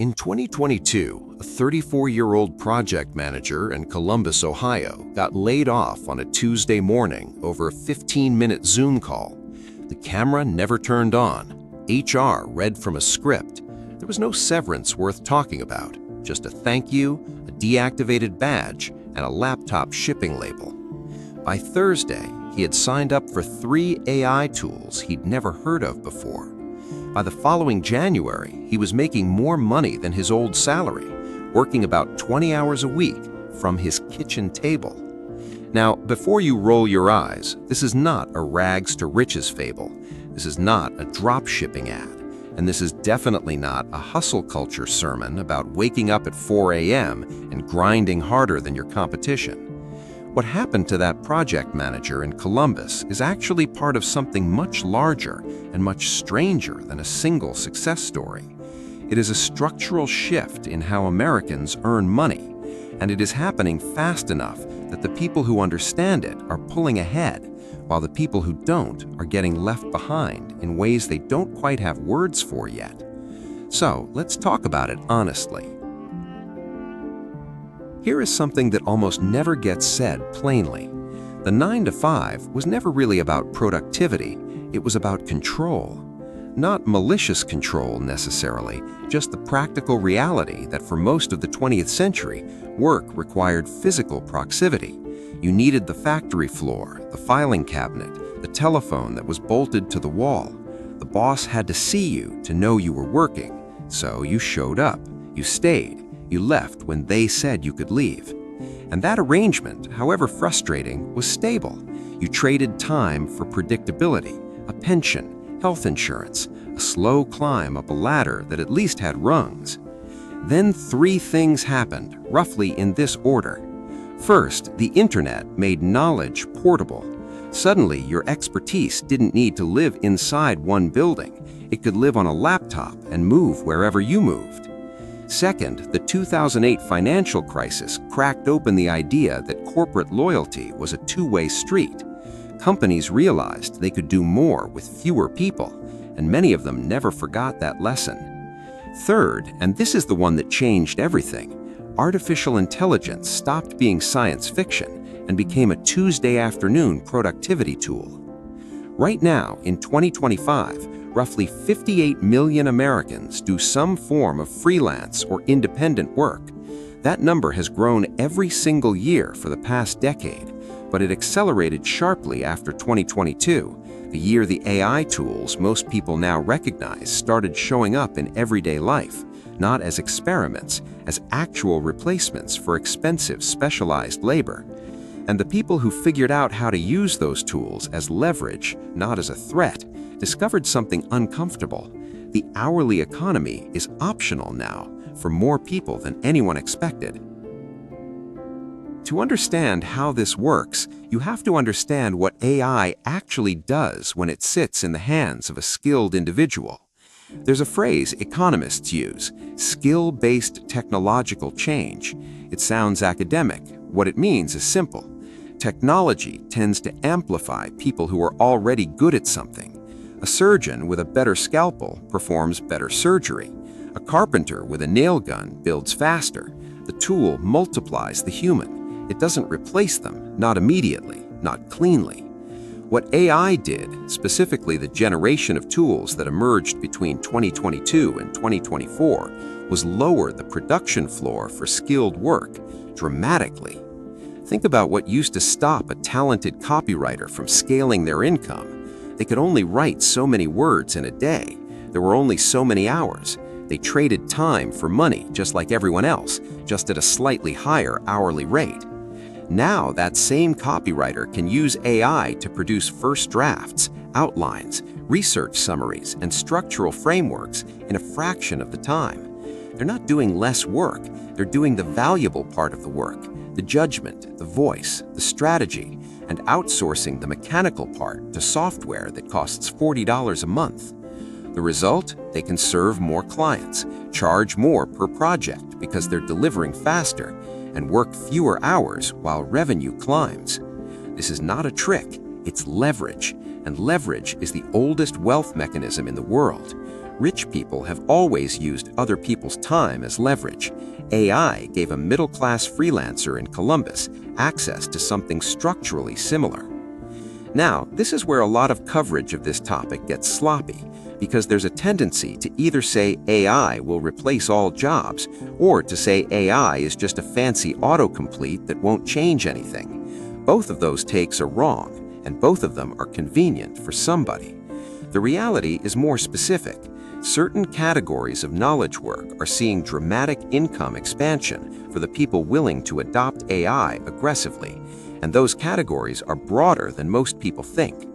In 2022, a 34-year-old project manager in Columbus, Ohio, got laid off on a Tuesday morning over a 15-minute Zoom call. The camera never turned on. HR read from a script. There was no severance worth talking about, just a thank you, a deactivated badge, and a laptop shipping label. By Thursday, he had signed up for 3 AI tools he'd never heard of before. By the following January, he was making more money than his old salary, working about 20 hours a week from his kitchen table. Now, before you roll your eyes, this is not a rags to riches fable. This is not a drop shipping ad. And this is definitely not a hustle culture sermon about waking up at 4 a.m. and grinding harder than your competition. What happened to that project manager in Columbus is actually part of something much larger and much stranger than a single success story. It is a structural shift in how Americans earn money, and it is happening fast enough that the people who understand it are pulling ahead, while the people who don't are getting left behind in ways they don't quite have words for yet. So let's talk about it honestly. Here is something that almost never gets said plainly. The 9 to 5 was never really about productivity, it was about control. Not malicious control necessarily, just the practical reality that for most of the 20th century, work required physical proximity. You needed the factory floor, the filing cabinet, the telephone that was bolted to the wall. The boss had to see you to know you were working, so you showed up, you stayed. You left when they said you could leave. And that arrangement, however frustrating, was stable. You traded time for predictability, a pension, health insurance, a slow climb up a ladder that at least had rungs. Then 3 things happened, roughly in this order. First, the internet made knowledge portable. Suddenly, your expertise didn't need to live inside one building. It could live on a laptop and move wherever you moved. Second, the 2008 financial crisis cracked open the idea that corporate loyalty was a two-way street. Companies realized they could do more with fewer people, and many of them never forgot that lesson. Third, and this is the one that changed everything, artificial intelligence stopped being science fiction and became a Tuesday afternoon productivity tool. Right now, in 2025, roughly 58 million Americans do some form of freelance or independent work. That number has grown every single year for the past decade, but it accelerated sharply after 2022, the year the AI tools most people now recognize started showing up in everyday life, not as experiments, as actual replacements for expensive specialized labor. And the people who figured out how to use those tools as leverage, not as a threat, discovered something uncomfortable. The hourly economy is optional now for more people than anyone expected. To understand how this works, you have to understand what AI actually does when it sits in the hands of a skilled individual. There's a phrase economists use, skill-based technological change. It sounds academic. What it means is simple. Technology tends to amplify people who are already good at something. A surgeon with a better scalpel performs better surgery. A carpenter with a nail gun builds faster. The tool multiplies the human. It doesn't replace them, not immediately, not cleanly. What AI did, specifically the generation of tools that emerged between 2022 and 2024, was lower the production floor for skilled work dramatically. Think about what used to stop a talented copywriter from scaling their income. They could only write so many words in a day. There were only so many hours. They traded time for money just like everyone else, just at a slightly higher hourly rate. Now that same copywriter can use AI to produce first drafts, outlines, research summaries, and structural frameworks in a fraction of the time. They're not doing less work, they're doing the valuable part of the work, the judgment, the voice, the strategy, and outsourcing the mechanical part to software that costs $40 a month. The result? They can serve more clients, charge more per project because they're delivering faster, and work fewer hours while revenue climbs. This is not a trick, it's leverage, and leverage is the oldest wealth mechanism in the world. Rich people have always used other people's time as leverage. AI gave a middle-class freelancer in Columbus access to something structurally similar. Now, this is where a lot of coverage of this topic gets sloppy, because there's a tendency to either say AI will replace all jobs, or to say AI is just a fancy autocomplete that won't change anything. Both of those takes are wrong, and both of them are convenient for somebody. The reality is more specific. Certain categories of knowledge work are seeing dramatic income expansion for the people willing to adopt AI aggressively, and those categories are broader than most people think.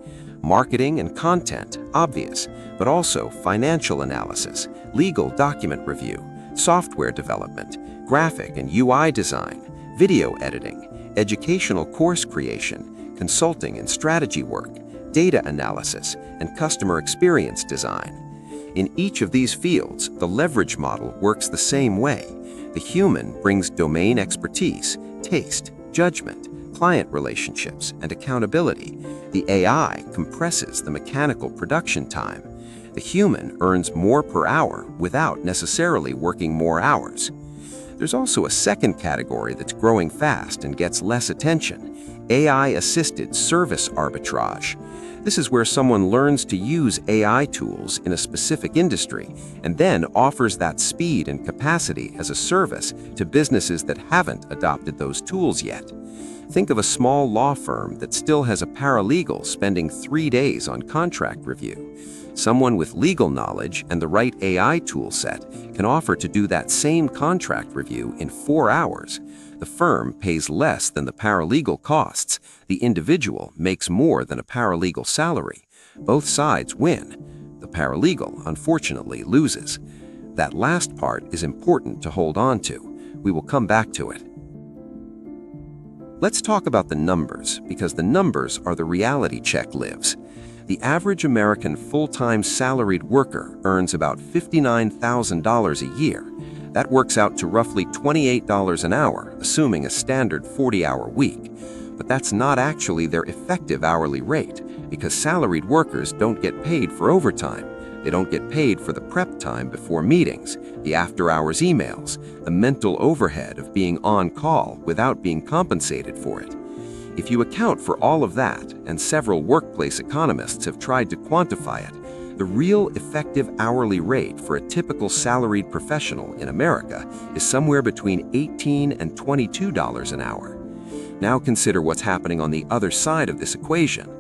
Marketing and content, obvious, but also financial analysis, legal document review, software development, graphic and UI design, video editing, educational course creation, consulting and strategy work, data analysis, and customer experience design. In each of these fields, the leverage model works the same way. The human brings domain expertise, taste, judgment, client relationships, and accountability. The AI compresses the mechanical production time. The human earns more per hour without necessarily working more hours. There's also a second category that's growing fast and gets less attention: AI-assisted service arbitrage. This is where someone learns to use AI tools in a specific industry and then offers that speed and capacity as a service to businesses that haven't adopted those tools yet. Think of a small law firm that still has a paralegal spending 3 days on contract review. Someone with legal knowledge and the right AI tool set can offer to do that same contract review in 4 hours. The firm pays less than the paralegal costs. The individual makes more than a paralegal salary. Both sides win. The paralegal, unfortunately, loses. That last part is important to hold on to. We will come back to it. Let's talk about the numbers, because the numbers are the reality check lives. The average American full-time salaried worker earns about $59,000 a year. That works out to roughly $28 an hour, assuming a standard 40-hour week. But that's not actually their effective hourly rate, because salaried workers don't get paid for overtime. They don't get paid for the prep time before meetings, the after-hours emails, the mental overhead of being on call without being compensated for it. If you account for all of that, and several workplace economists have tried to quantify it, the real effective hourly rate for a typical salaried professional in America is somewhere between $18 and $22 an hour. Now consider what's happening on the other side of this equation.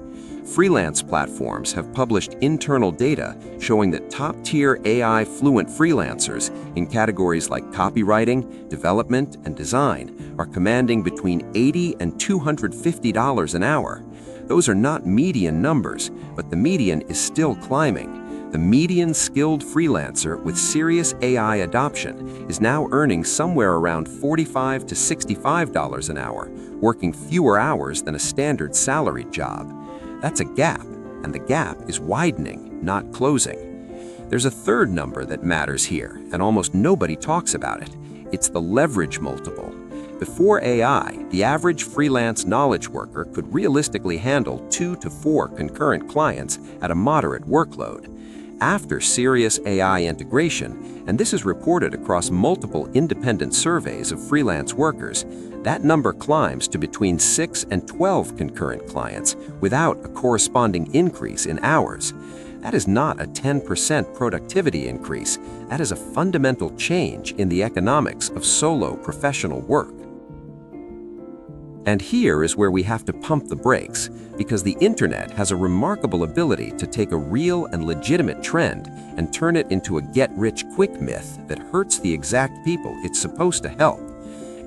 Freelance platforms have published internal data showing that top-tier AI-fluent freelancers in categories like copywriting, development, and design are commanding between $80 and $250 an hour. Those are not median numbers, but the median is still climbing. The median skilled freelancer with serious AI adoption is now earning somewhere around $45 to $65 an hour, working fewer hours than a standard salaried job. That's a gap, and the gap is widening, not closing. There's a third number that matters here, and almost nobody talks about it. It's the leverage multiple. Before AI, the average freelance knowledge worker could realistically handle 2 to 4 concurrent clients at a moderate workload. After serious AI integration, and this is reported across multiple independent surveys of freelance workers, that number climbs to between 6 and 12 concurrent clients without a corresponding increase in hours. That is not a 10% productivity increase. That is a fundamental change in the economics of solo professional work. And here is where we have to pump the brakes, because the internet has a remarkable ability to take a real and legitimate trend and turn it into a get-rich-quick myth that hurts the exact people it's supposed to help.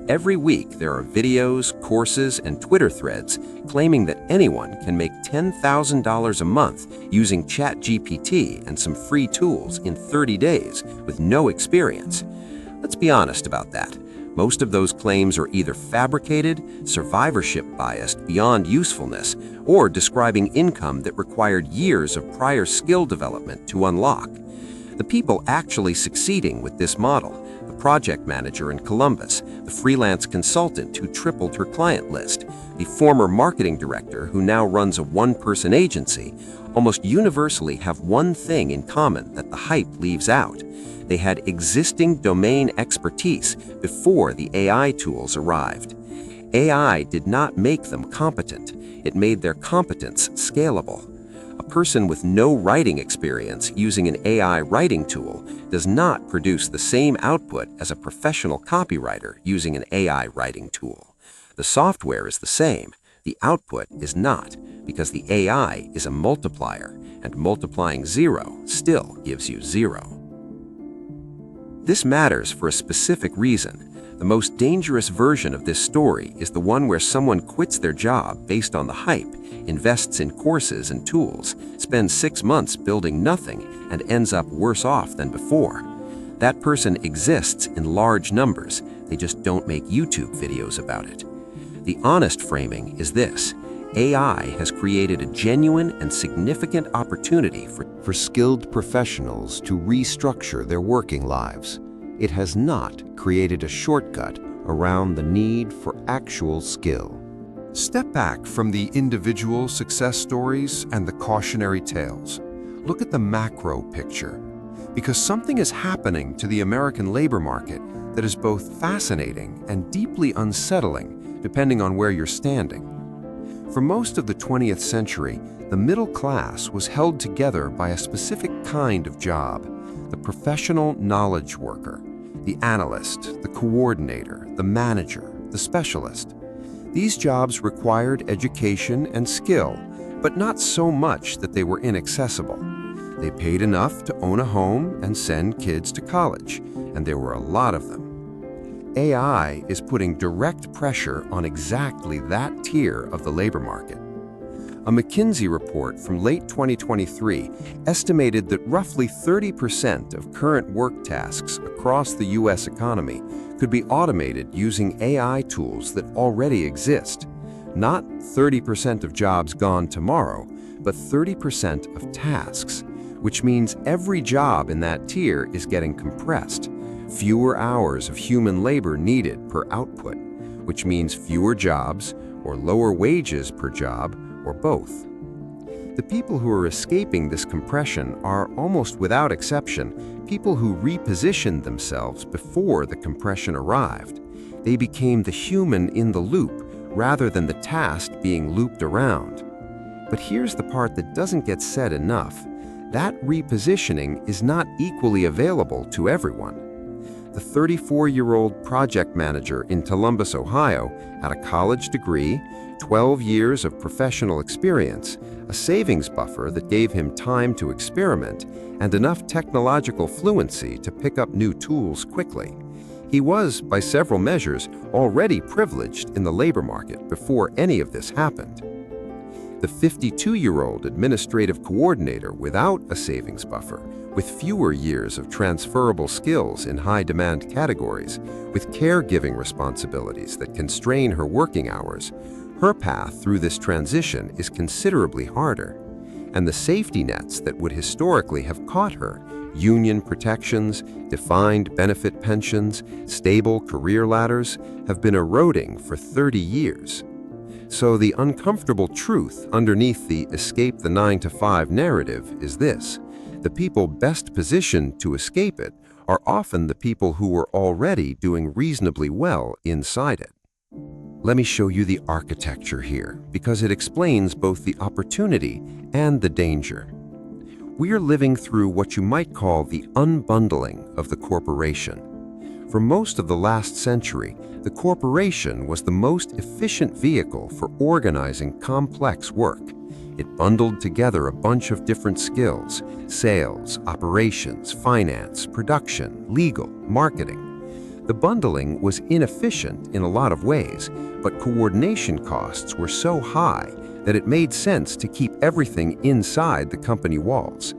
Every week there are videos, courses, and Twitter threads claiming that anyone can make $10,000 a month using ChatGPT and some free tools in 30 days with no experience. Let's be honest about that. Most of those claims are either fabricated, survivorship biased beyond usefulness, or describing income that required years of prior skill development to unlock. The people actually succeeding with this model, the project manager in Columbus, the freelance consultant who tripled her client list, the former marketing director who now runs a one-person agency, almost universally have one thing in common that the hype leaves out. They had existing domain expertise before the AI tools arrived. AI did not make them competent. It made their competence scalable. A person with no writing experience using an AI writing tool does not produce the same output as a professional copywriter using an AI writing tool. The software is the same. The output is not, because the AI is a multiplier, and multiplying 0 still gives you 0. This matters for a specific reason. The most dangerous version of this story is the one where someone quits their job based on the hype, invests in courses and tools, spends 6 months building nothing, and ends up worse off than before. That person exists in large numbers. They just don't make YouTube videos about it. The honest framing is this: AI has created a genuine and significant opportunity for skilled professionals to restructure their working lives. It has not created a shortcut around the need for actual skill. Step back from the individual success stories and the cautionary tales. Look at the macro picture, because something is happening to the American labor market that is both fascinating and deeply unsettling, depending on where you're standing. For most of the 20th century, the middle class was held together by a specific kind of job: the professional knowledge worker, the analyst, the coordinator, the manager, the specialist. These jobs required education and skill, but not so much that they were inaccessible. They paid enough to own a home and send kids to college, and there were a lot of them. AI is putting direct pressure on exactly that tier of the labor market. A McKinsey report from late 2023 estimated that roughly 30% of current work tasks across the U.S. economy could be automated using AI tools that already exist. Not 30% of jobs gone tomorrow, but 30% of tasks, which means every job in that tier is getting compressed. Fewer hours of human labor needed per output, which means fewer jobs or lower wages per job, or both. The people who are escaping this compression are, almost without exception, people who repositioned themselves before the compression arrived. They became the human in the loop rather than the task being looped around. But here's the part that doesn't get said enough. That repositioning is not equally available to everyone. The 34-year-old project manager in Columbus, Ohio, had a college degree, 12 years of professional experience, a savings buffer that gave him time to experiment, and enough technological fluency to pick up new tools quickly. He was, by several measures, already privileged in the labor market before any of this happened. The 52-year-old administrative coordinator without a savings buffer, with fewer years of transferable skills in high-demand categories, with caregiving responsibilities that constrain her working hours, her path through this transition is considerably harder. And the safety nets that would historically have caught her, union protections, defined benefit pensions, stable career ladders, have been eroding for 30 years. So the uncomfortable truth underneath the escape the 9-to-5 narrative is this: the people best positioned to escape it are often the people who were already doing reasonably well inside it. Let me show you the architecture here, because it explains both the opportunity and the danger. We are living through what you might call the unbundling of the corporation. For most of the last century, the corporation was the most efficient vehicle for organizing complex work. It bundled together a bunch of different skills: sales, operations, finance, production, legal, marketing. The bundling was inefficient in a lot of ways, but coordination costs were so high that it made sense to keep everything inside the company walls.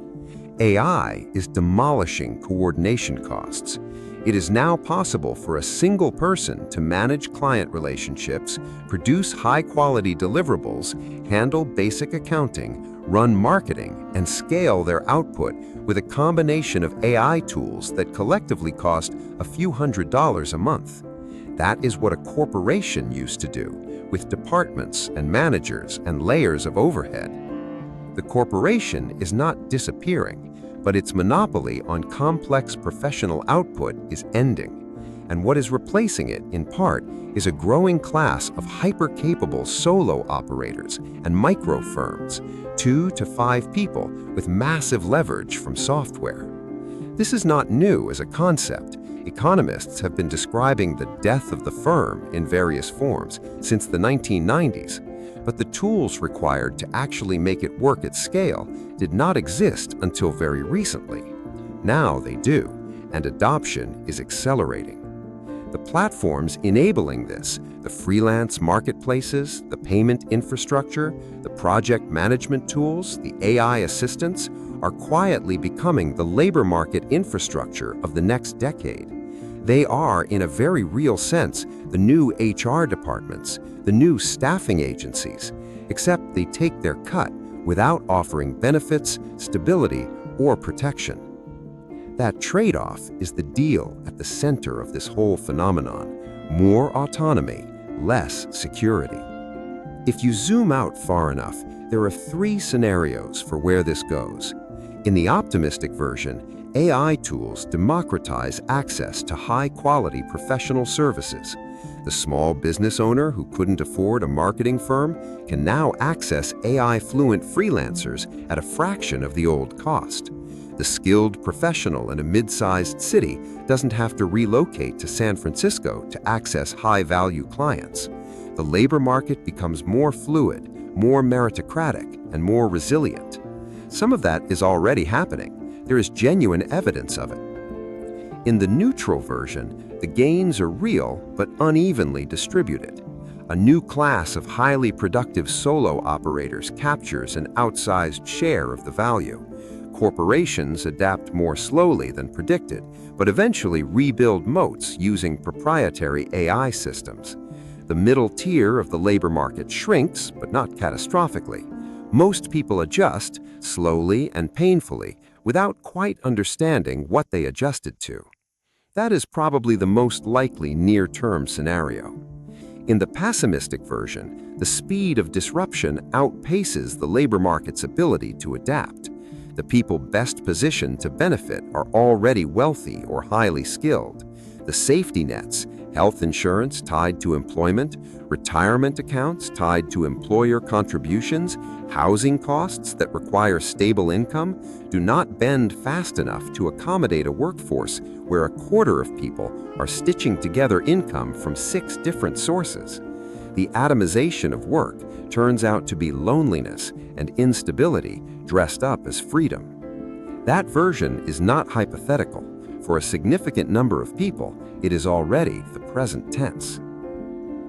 AI is demolishing coordination costs. It is now possible for a single person to manage client relationships, produce high-quality deliverables, handle basic accounting, run marketing, and scale their output with a combination of AI tools that collectively cost a few $100s a month. That is what a corporation used to do, with departments and managers and layers of overhead. The corporation is not disappearing, but its monopoly on complex professional output is ending. And what is replacing it, in part, is a growing class of hyper-capable solo operators and micro firms, 2 to 5 people with massive leverage from software. This is not new as a concept. Economists have been describing the death of the firm in various forms since the 1990s, but the tools required to actually make it work at scale did not exist until very recently. Now they do, and adoption is accelerating. The platforms enabling this, the freelance marketplaces, the payment infrastructure, the project management tools, the AI assistants, are quietly becoming the labor market infrastructure of the next decade. They are, in a very real sense, the new HR departments, the new staffing agencies, except they take their cut without offering benefits, stability, or protection. That trade-off is the deal at the center of this whole phenomenon: more autonomy, less security. If you zoom out far enough, there are 3 scenarios for where this goes. In the optimistic version, AI tools democratize access to high-quality professional services. The small business owner who couldn't afford a marketing firm can now access AI-fluent freelancers at a fraction of the old cost. The skilled professional in a mid-sized city doesn't have to relocate to San Francisco to access high-value clients. The labor market becomes more fluid, more meritocratic, and more resilient. Some of that is already happening. There is genuine evidence of it. In the neutral version, the gains are real but unevenly distributed. A new class of highly productive solo operators captures an outsized share of the value. Corporations adapt more slowly than predicted, but eventually rebuild moats using proprietary AI systems. The middle tier of the labor market shrinks, but not catastrophically. Most people adjust, slowly and painfully, without quite understanding what they adjusted to. That is probably the most likely near-term scenario. In the pessimistic version, the speed of disruption outpaces the labor market's ability to adapt. The people best positioned to benefit are already wealthy or highly skilled. The safety nets, health insurance tied to employment, retirement accounts tied to employer contributions, housing costs that require stable income, do not bend fast enough to accommodate a workforce where a quarter of people are stitching together income from 6 different sources. The atomization of work turns out to be loneliness and instability dressed up as freedom. That version is not hypothetical. For a significant number of people, it is already the present tense.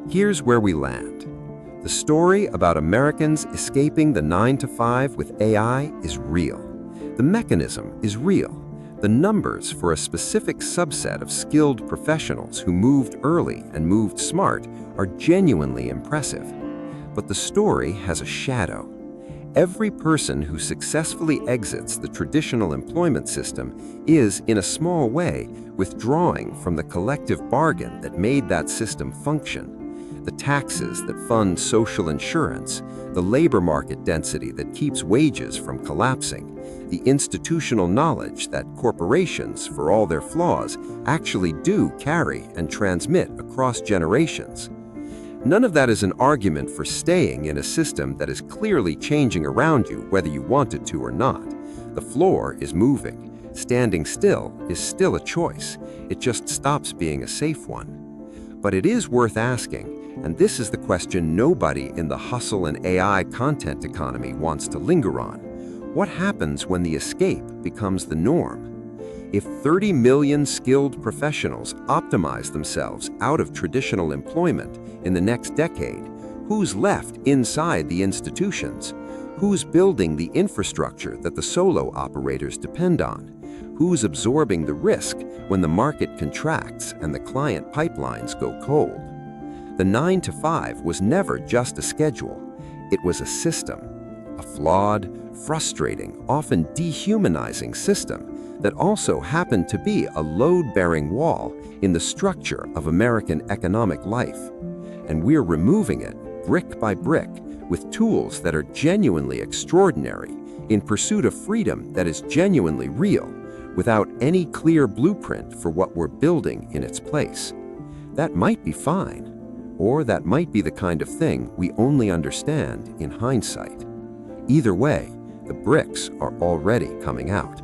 Here's where we land. The story about Americans escaping the 9-to-5 with AI is real. The mechanism is real. The numbers for a specific subset of skilled professionals who moved early and moved smart are genuinely impressive. But the story has a shadow. Every person who successfully exits the traditional employment system is, in a small way, withdrawing from the collective bargain that made that system function. The taxes that fund social insurance, the labor market density that keeps wages from collapsing, the institutional knowledge that corporations, for all their flaws, actually do carry and transmit across generations. None of that is an argument for staying in a system that is clearly changing around you whether you want it to or not. The floor is moving. Standing still is still a choice. It just stops being a safe one. But it is worth asking, and this is the question nobody in the hustle and AI content economy wants to linger on. What happens when the escape becomes the norm? If 30 million skilled professionals optimize themselves out of traditional employment in the next decade, who's left inside the institutions? Who's building the infrastructure that the solo operators depend on? Who's absorbing the risk when the market contracts and the client pipelines go cold? The 9-to-5 was never just a schedule. It was a system, a flawed, frustrating, often dehumanizing system that also happened to be a load-bearing wall in the structure of American economic life. And we're removing it brick by brick, with tools that are genuinely extraordinary, in pursuit of freedom that is genuinely real, without any clear blueprint for what we're building in its place. That might be fine, or that might be the kind of thing we only understand in hindsight. Either way, the bricks are already coming out.